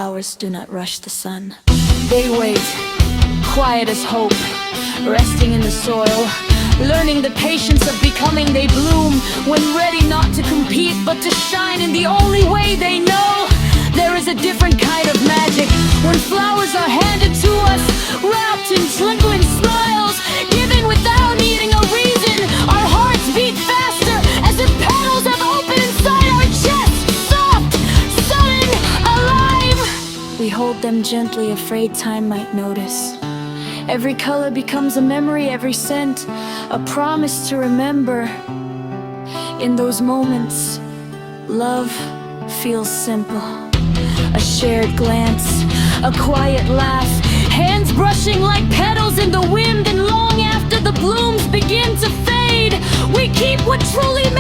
flowers do not rush the sun. They wait, quiet as hope, resting in the soil, learning the patience of becoming. They bloom when ready not to compete, but to shine in the only way they know. There is a different kind of magic when flowers are handed to us, wrapped in twinkling smiles, given without needing a reason. Our hearts beat faster as if petals have opened inside our chests, soft, sudden, alive. We hold them gently, afraid time might notice. Every color becomes a memory, every scent a promise to remember. In those moments, love feels simple. A shared glance, a quiet laugh, hands brushing like petals in the wind. And long after the blooms begin to fade, we keep what truly matters.